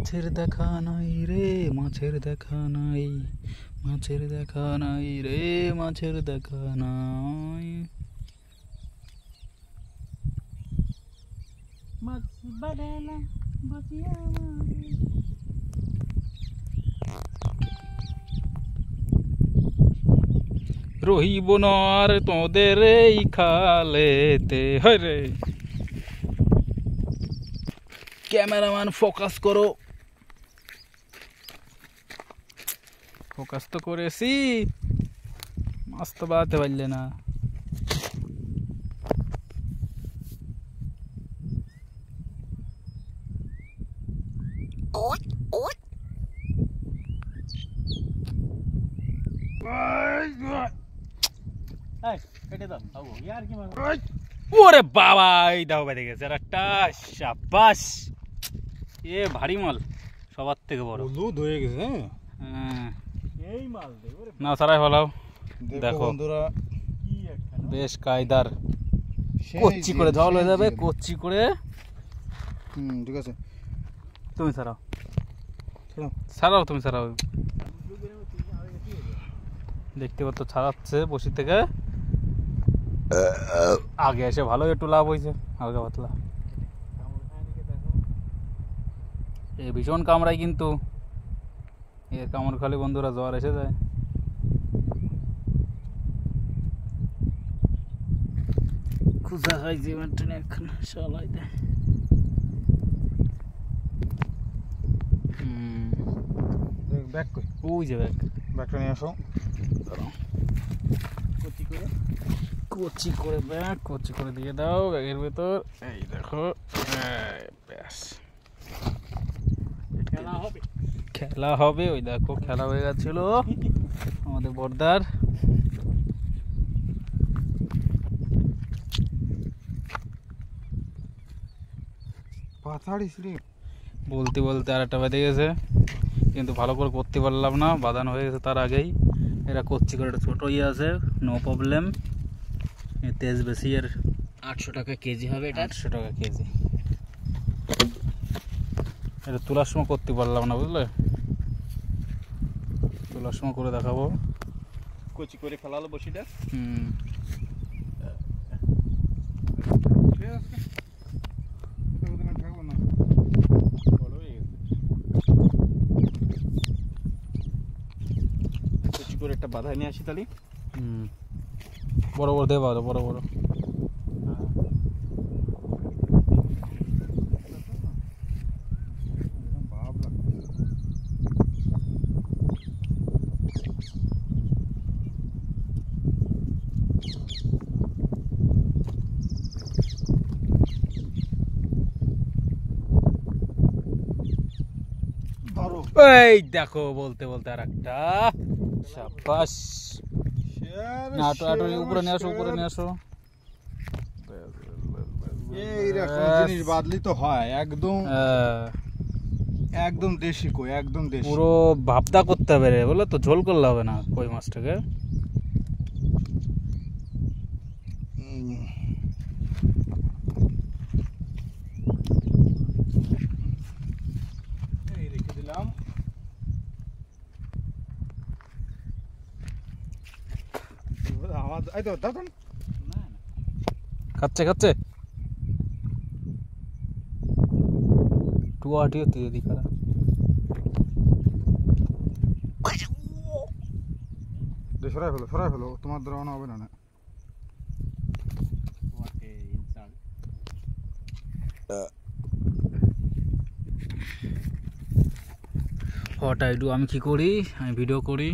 মাছের দেখা নাই রে, মাছের দেখা নাই, মাছের দেখা নাই রে, মাছের দেখা নাই। মাছ বাড়ালা বাঁচিয়া রহিব নর তোদের এই খালেতে। হয় রে ক্যামেরাম্যান, ফোকাস করো। ফোকাস তো করেছি, মাছ তো বাড়াতে পারলে না। ওরে বাবা, এই দাও বেঁধে গেছে একটা। শাবাশ, এ ভারী মাল, সবার থেকে বড় দুধ হয়ে গেছে। হ্যাঁ, এই মাল না সারাই ফলাও। দেখো বন্ধুরা, বেশ কায়দার কচ্চি করে ঝাল হয়ে যাবে, কচ্চি করে। ঠিক আছে, তুমি সারাও, সারাও তুমি সারাও। দেখতে পাচ্ছ ছাড়াচ্ছে বসি থেকে। আগে এসে ভালো একটু লাভ হয়েছে, হালকা পাতলা। এই ভীষণ কামড়ায়, কিন্তু এর কামড় খালি বন্ধুরা জ্বর এসে যায়। খুঁজা খাইছি এখন সলাই দেয়। ব্যাগ কই? ওই যে ব্যাগ, ব্যাগটা নিয়ে আসো। কচি করে ব্যাগ, কচি করে দিয়ে দাও ব্যাগের ভেতর। এই দেখো, ব্যাস খেলা হবে। ওই দেখো খেলা হয়ে গেছিল আমাদের বর্দার। বলতে বলতে আর একটা বেঁধে গেছে, কিন্তু ভালো করে করতে পারলাম না, বাঁধানো হয়ে গেছে তার আগেই। এরা কচ্ছি করে একটা ছোটো ইয়ে আছে, নো প্রবলেম। তেজ বেশি, এর 800 টাকা কেজি হবে। এটা 800 টাকা কেজি। এটা তোলার সময় করতে পারলাম না, বুঝলে? তোলার সময় করে দেখাবো। কচি করে ফেলালো বসিটা। কচি করে একটা বাধা নিয়ে আসি তাহলে। বড় বড় দেবা, বড় বড়। এই দেখো, বলতে বলতে আর একটা। শাবাশ, উপরে নিয়ে আসো, উপরে নিয়ে আসো। এইরকম জিনিস বাদলি তো হয় একদম, একদম দেশি কই, একদম দেশি। পুরো ভাবদা করতে হবে রে, বলে তো ঝোল করলে হবে না কই মাছটাকে। এই রেখে দিলাম। খাচ্ছে খাচ্ছে টুয়াটি হতে যদি খারা। সরাই ফেলো, তোমার দ্বারা হবে না। হোয়াট আই ডু, আমি কি করি, আমি ভিডিও করি।